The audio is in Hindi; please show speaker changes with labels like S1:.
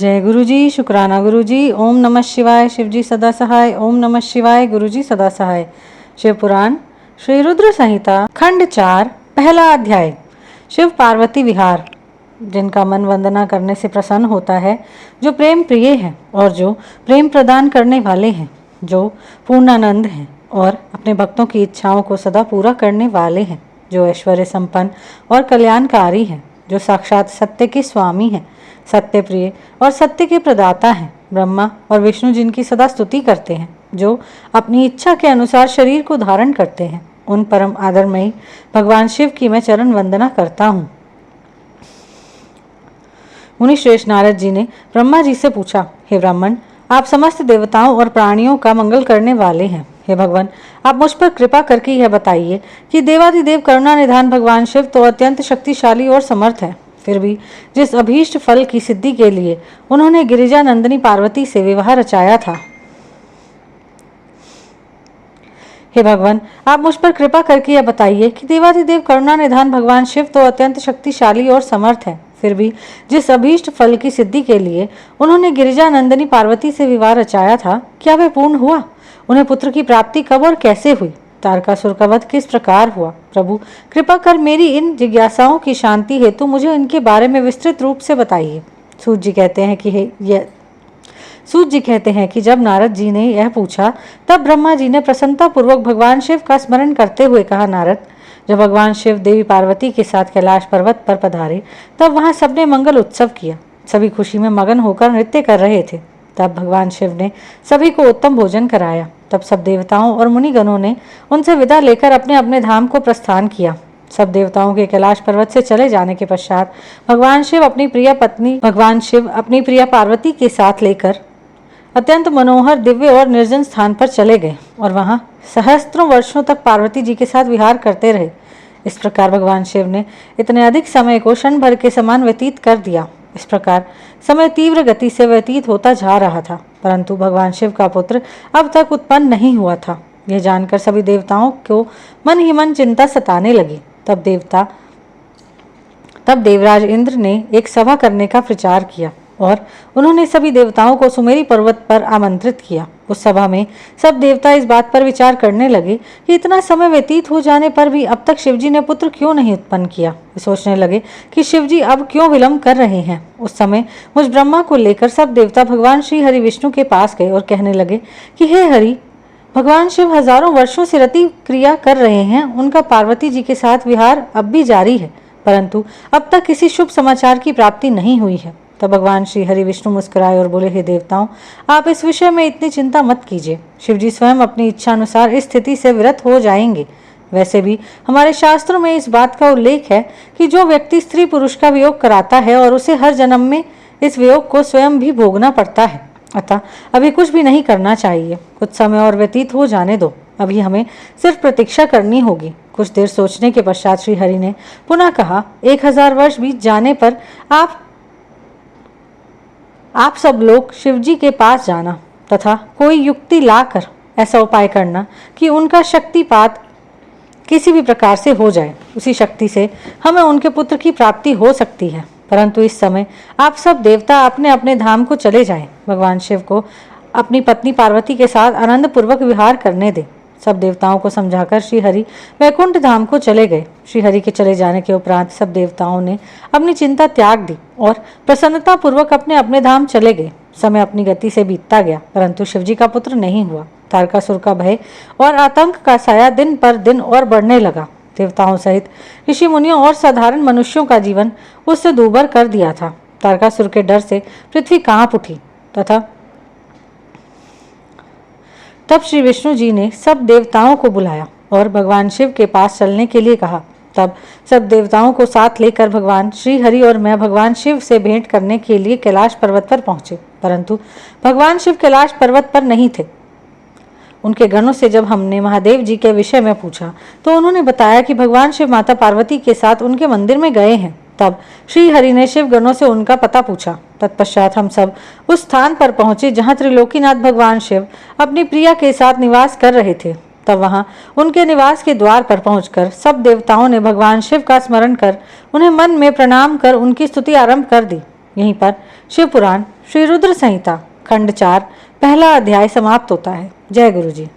S1: जय गुरु जी, शुक्राना गुरु जी। ओम नमः शिवाय। शिव जी सदा सहाय। ओम नमः शिवाय। गुरु जी सदा सहाय। शिव पुराण श्री रुद्र संहिता खंड 4 पहला अध्याय। शिव पार्वती विहार। जिनका मन वंदना करने से प्रसन्न होता है, जो प्रेम प्रिय है और जो प्रेम प्रदान करने वाले हैं, जो पूर्णानंद हैं और अपने भक्तों की इच्छाओं को सदा पूरा करने वाले हैं, जो ऐश्वर्य संपन्न और कल्याणकारी हैं, जो साक्षात सत्य के स्वामी हैं, सत्य प्रिय और सत्य के प्रदाता हैं, ब्रह्मा और विष्णु जिनकी सदा स्तुति करते हैं, जो अपनी इच्छा के अनुसार शरीर को धारण करते हैं, उन परम आदरमयी भगवान शिव की मैं चरण वंदना करता हूँ। मुनि श्रेष्ठ नारद जी ने ब्रह्मा जी से पूछा, हे ब्राह्मण, आप समस्त देवताओं और प्राणियों का मंगल करने वाले हैं। हे भगवान, आप मुझ पर कृपा करके यह बताइए कि देवाधिदेव करुणा निधान भगवान शिव तो अत्यंत शक्तिशाली और समर्थ है, फिर भी जिस अभीष्ट फल की सिद्धि के लिए उन्होंने गिरिजा नंदिनी पार्वती से विवाह रचाया था, हे भगवान, आप मुझ पर कृपा करके यह बताइए कि देवाधिदेव करुणा निधान भगवान शिव तो अत्यंत शक्तिशाली और समर्थ है, फिर भी जिस अभीष्ट फल की सिद्धि के लिए उन्होंने गिरिजा नंदिनी पार्वती से विवाह रचाया था, क्या वह पूर्ण हुआ? उन्हें पुत्र की प्राप्ति कब और कैसे हुई? तारकासुर का वध किस प्रकार हुआ? प्रभु, कृपा कर मेरी इन जिज्ञासाओं की शांति हेतु मुझे इनके बारे में विस्तृत रूप से बताइए। सूत जी कहते हैं कि जब नारद जी ने यह पूछा, तब ब्रह्मा जी ने प्रसन्नता पूर्वक भगवान शिव का स्मरण करते हुए कहा, नारद, जब भगवान शिव देवी पार्वती के साथ कैलाश पर्वत पर पधारे, तब वहां सबने मंगल उत्सव किया। सभी खुशी में मगन होकर नृत्य कर रहे थे। तब भगवान शिव ने सभी को उत्तम भोजन कराया। तब सब देवताओं और मुनिगणों ने उनसे विदा लेकर अपने अपने धाम को प्रस्थान किया। सब देवताओं के कैलाश पर्वत से चले जाने के पश्चात भगवान शिव अपनी प्रिया पार्वती के साथ लेकर अत्यंत मनोहर, दिव्य और निर्जन स्थान पर चले गए और वहां सहस्त्रों वर्षों तक पार्वती जी के साथ विहार करते रहे। इस प्रकार भगवान शिव ने इतने अधिक समय को क्षण भर के समान व्यतीत कर दिया। इस प्रकार समय तीव्र गति से व्यतीत होता जा रहा था, परंतु भगवान शिव का पुत्र अब तक उत्पन्न नहीं हुआ था। यह जानकर सभी देवताओं को मन ही मन चिंता सताने लगी। तब देवराज इंद्र ने एक सभा करने का प्रचार किया और उन्होंने सभी देवताओं को सुमेरी पर्वत पर आमंत्रित किया। उस सभा में सब देवता इस बात पर विचार करने लगे कि इतना समय व्यतीत हो जाने पर भी अब तक शिवजी ने पुत्र क्यों नहीं उत्पन्न किया। वे सोचने लगे कि शिवजी अब क्यों विलंब कर रहे हैं। उस समय मुझ ब्रह्मा को लेकर सब देवता भगवान श्री हरि विष्णु के पास गए और कहने लगे कि हे हरि, भगवान शिव हजारों वर्षों से रति क्रिया कर रहे हैं। उनका पार्वती जी के साथ विहार अब भी जारी है, परंतु अब तक किसी शुभ समाचार की प्राप्ति नहीं हुई है। तब भगवान श्री हरि विष्णु मुस्कुराए और बोले, हे देवताओं, आप इस विषय में इतनी चिंता मत कीजिए। शिवजी स्वयं अपनी इच्छा अनुसार इस स्थिति से विरत हो जाएंगे। वैसे भी हमारे शास्त्रों में इस बात का उल्लेख है कि जो व्यक्ति स्त्री पुरुष का वियोग कराता है और उसे हर जन्म में इस वियोग को स्वयं भी भोगना पड़ता है। अतः अभी कुछ भी नहीं करना चाहिए। कुछ समय और व्यतीत हो जाने दो। अभी हमें सिर्फ प्रतीक्षा करनी होगी। कुछ देर सोचने के पश्चात श्री हरि ने पुनः कहा, 1000 वर्ष बीत जाने पर आप सब लोग शिवजी के पास जाना तथा कोई युक्ति लाकर ऐसा उपाय करना कि उनका शक्तिपात किसी भी प्रकार से हो जाए। उसी शक्ति से हमें उनके पुत्र की प्राप्ति हो सकती है। परंतु इस समय आप सब देवता अपने अपने धाम को चले जाएं। भगवान शिव को अपनी पत्नी पार्वती के साथ आनंद पूर्वक विहार करने दें। सब देवताओं को समझाकर श्री हरि वैकुंठ धाम को चले गए। श्री हरि के चले जाने के उपरांत सब देवताओं ने अपनी चिंता त्याग दी और प्रसन्नता पूर्वक अपने अपने धाम चले गए। समय अपनी गति से बीतता गया, परंतु शिवजी का पुत्र नहीं हुआ। तारकासुर का भय और आतंक का साया दिन पर दिन और बढ़ने लगा। देवताओं सहित ऋषि मुनियों और साधारण मनुष्यों का जीवन उससे दूभर कर दिया था। तारकासुर के डर से पृथ्वी कांप उठी तथा तब श्री विष्णु जी ने सब देवताओं को बुलाया और भगवान शिव के पास चलने के लिए कहा। तब सब देवताओं को साथ लेकर भगवान श्री हरि और मैं भगवान शिव से भेंट करने के लिए कैलाश पर्वत पर पहुंचे, परंतु भगवान शिव कैलाश पर्वत पर नहीं थे। उनके गणों से जब हमने महादेव जी के विषय में पूछा तो उन्होंने बताया कि भगवान शिव माता पार्वती के साथ उनके मंदिर में गए हैं। तब श्री हरि ने शिव गणों से उनका पता पूछा। तत्पश्चात हम सब उस स्थान पर पहुंचे जहां त्रिलोकीनाथ भगवान शिव अपनी प्रिया के साथ निवास कर रहे थे। तब वहां उनके निवास के द्वार पर पहुंचकर सब देवताओं ने भगवान शिव का स्मरण कर उन्हें मन में प्रणाम कर उनकी स्तुति आरंभ कर दी। यहीं पर शिव पुराण श्री रुद्र संहिता खंड 4 पहला अध्याय समाप्त होता है। जय गुरु जी।